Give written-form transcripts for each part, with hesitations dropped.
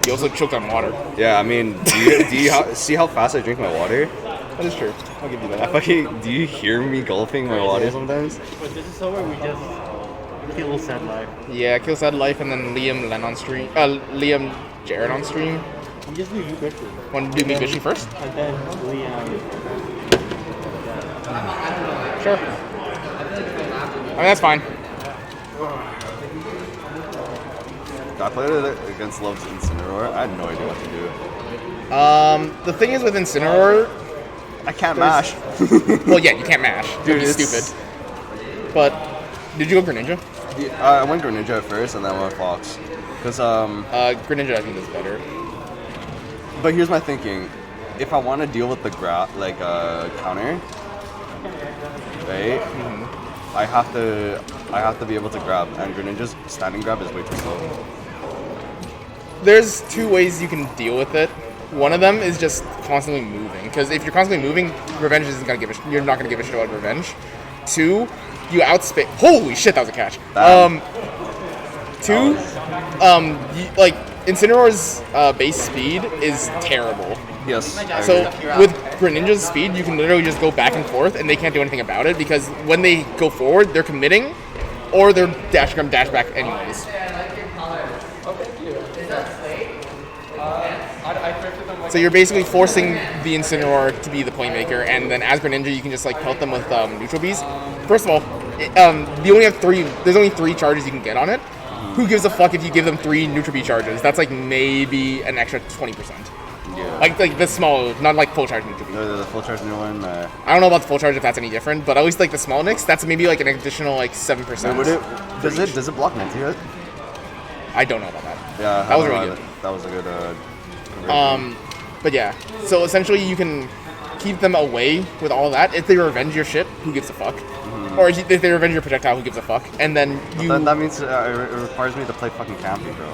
You also choked on water. Yeah, I mean, do you see how fast I drink my water? That is true. I'll give you that. Do you hear me gulping my water sometimes? But this is somewhere we just kill Sad Life. Yeah, kill Sad Life and then Liam Len on stream. Liam Jared on stream. We just do Ubishi. Want to do Ubishi first? And then Liam. Sure. I mean, that's fine. I played it against LoVe's Incineroar. I had no idea what to do. The thing is with Incineroar, I can't mash. well, yeah, you can't mash. Dude, it's stupid. But did you go Greninja? I went Greninja at first, and then I went Fox. Cause Greninja I think is better. But here's my thinking: if I want to deal with the counter, right? Mm-hmm. I have to be able to grab, and Greninja's standing grab is way too slow. There's two ways you can deal with it. One of them is just constantly moving, because if you're constantly moving, Revenge isn't gonna you're not gonna give a shit about Revenge. Two, you outspace. Holy shit, that was a catch. Two, like Incineroar's base speed is terrible. Yes. So with Greninja's speed, you can literally just go back and forth, and they can't do anything about it because when they go forward, they're committing, or they're dash back anyways. So you're basically forcing the Incineroar to be the playmaker, and then as Greninja, you can just like pelt them with neutral bees. First of all, there's only 3 charges you can get on it. Who gives a fuck if you give them 3 neutral bee charges? That's like maybe an extra 20%. Yeah. Like the small, not like full charge neutral bee. The full charge new one. I don't know about the full charge if that's any different, but at least like the small Nyx, that's maybe like an additional like 7%. Does it block Nancy yet? I don't know about that. Yeah, that was really good. That was a good. But yeah, so essentially you can keep them away with all that. If they revenge your shit, who gives a fuck? Mm-hmm. Or if they revenge your projectile, who gives a fuck? And then that means it requires me to play fucking campy, bro.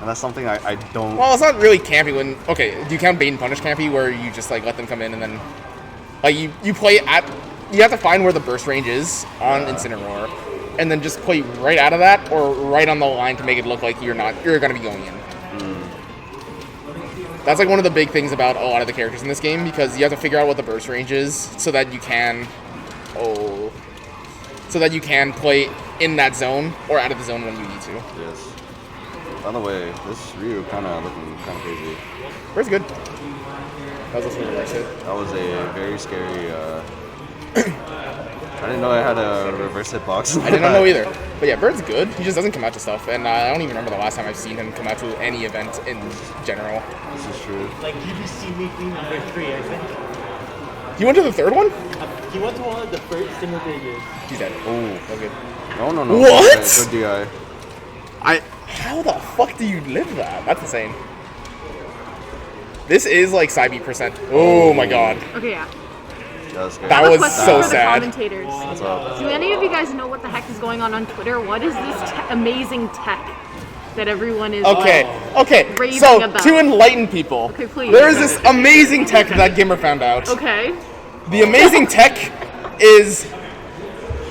And that's something I don't. Well, it's not really campy when. Okay, do you count bait and punish campy where you just like let them come in and then, like you play at. You have to find where the burst range is on Incineroar, and then just play right out of that or right on the line to make it look like you're gonna be going in. That's like one of the big things about a lot of the characters in this game, because you have to figure out what the burst range is so that you can play in that zone or out of the zone when you need to. Yes. By the way, this Ryu looking kind of crazy. Where's good? That was a reverse hit. That was a very scary. I didn't know I had a reverse hitbox. I didn't know either. But yeah, Bird's good. He just doesn't come out to stuff, and I don't even remember the last time I've seen him come out to any event in general. This is true. Like UBC meeting number 3, I think. He went to the 3rd one? He went to one of the first single digits. He's dead. Oh, okay. No. What? Good DI. How the fuck do you live that? That's insane. This is like Psybe %. Oh my god. Okay, yeah. That was so for sad. The commentators. What's up? Do any of you guys know what the heck is going on Twitter? What is this amazing tech that everyone is raving so about? To enlighten people, Okay, please. there is this amazing tech that Gimmer found out. Okay. The amazing tech is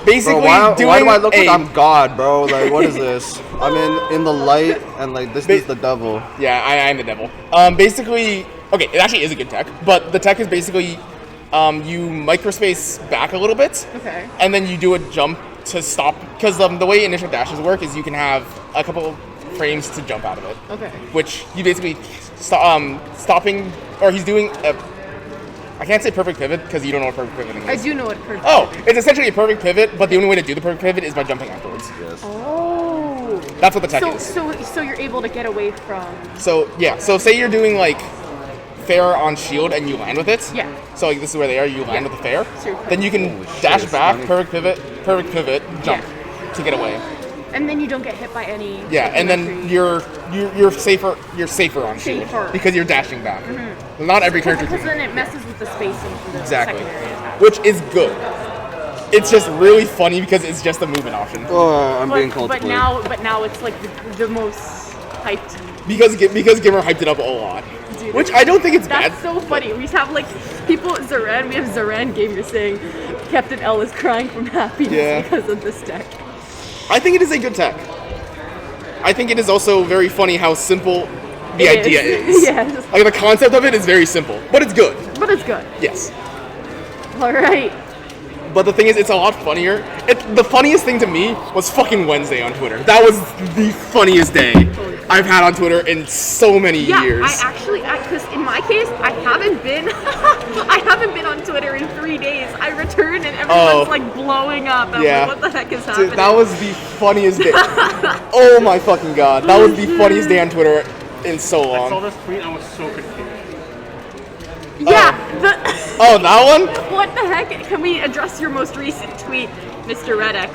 basically why do I look like a- I'm God, bro? Like, what is this? I'm in the light, and like this is the devil. Yeah, I am the devil. Basically, okay, it actually is a good tech, but the tech is basically you microspace back a little bit, Okay. and then you do a jump to stop, because the way initial dashes work is you can have a couple frames to jump out of it. Okay. Which you basically stopping, or he's doing a. I can't say perfect pivot because you don't know what perfect pivoting is. I do know what perfect. Oh, it's essentially a perfect pivot, but the only way to do the perfect pivot is by jumping afterwards. Yes. Oh. That's what the tech is. So you're able to get away from. So yeah, so say you're doing like fair on shield and you land with it. Yeah. So like this is where they are. You land with the fair. So Then you can dash back, perfect pivot, jump to get away. And then you don't get hit by any. Yeah, and then you're safer. You're safer on shield because you're dashing back. Mm-hmm. Not every character Because can. then it messes with the spacing for the Exactly. secondary attack. Which is good. It's just really funny because it's just a movement option. Oh, I'm being called to play. But now it's like the most hyped. Because Gimmer hyped it up a lot. Dude, Which I don't think it's bad. That's so funny. We have like people at Zoran. We have Zoran gamers saying Captain L is crying from happiness because of this deck. I think it is a good tech. I think it is also very funny how simple the It idea is. is. Yes. Like the concept of it is very simple, but it's good. But it's good. Yes. All right. But the thing is, it's a lot funnier. The funniest thing to me was fucking Wednesday on Twitter. That was the funniest day I've had on Twitter in so many years. I actually, because in my case, I haven't been, I haven't been on Twitter in 3 days. I returned and everyone's like blowing up. I'm Yeah. like, what the heck is happening? Dude, that was the funniest day. Oh my fucking god. That was the funniest day on Twitter in so I saw long. this tweet and I was so confused. Yeah. Oh, that one? What the heck? Can we address your most recent tweet, Mr. Redex?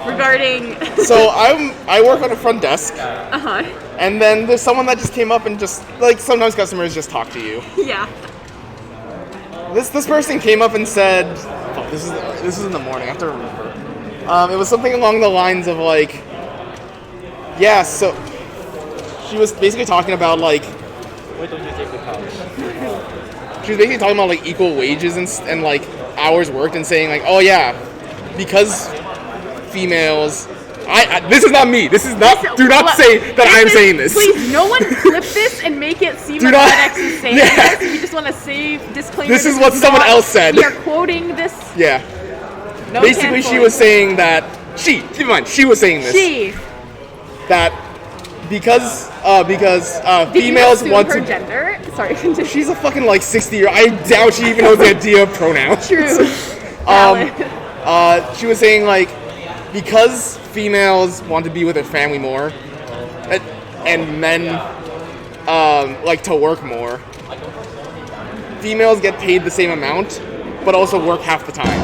Regarding. So I work on a front desk, Uh-huh. and then there's someone that just came up and just, like, sometimes customers just talk to you. Yeah. This person came up and said, fuck, this is in the morning, I have to remember. It was something along the lines of like, yeah, so she was basically talking about like, Why don't you take the couch? she was basically talking about like equal wages and like hours worked and saying like, oh yeah, because females. This is not me. This is not. Do not say that I'm saying this. Please, no one clip this and make it seem Do like not- FedEx is saying Yeah. this. We just want to save disclaimer. This is what someone else said. We are quoting this. Yeah. No Basically, she canceling. was saying that keep in mind, she was saying this. She. That because Did females you want assume her to. gender? Sorry, continue. She's a fucking like 60-year. I doubt she even knows the idea of pronouns. True. Valid. She was saying like because females want to be with their family more, and men like to work more. Females get paid the same amount, but also work half the time,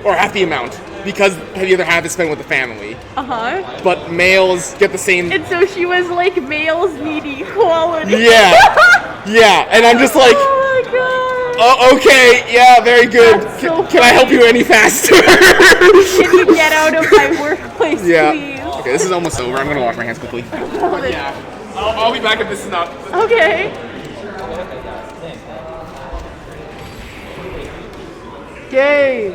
or half the amount, because the other half is spent with the family. Uh-huh. But males get the same. And so she was like, males need equality. Yeah, yeah, and I'm just like. Oh my god. Oh, okay, yeah, very good. That's so Can I help you any faster? Can you get out of my workplace, Yeah. please? Okay, this is almost over. I'm gonna wash my hands quickly. Yeah. I'll be back if this is not. Okay. Game.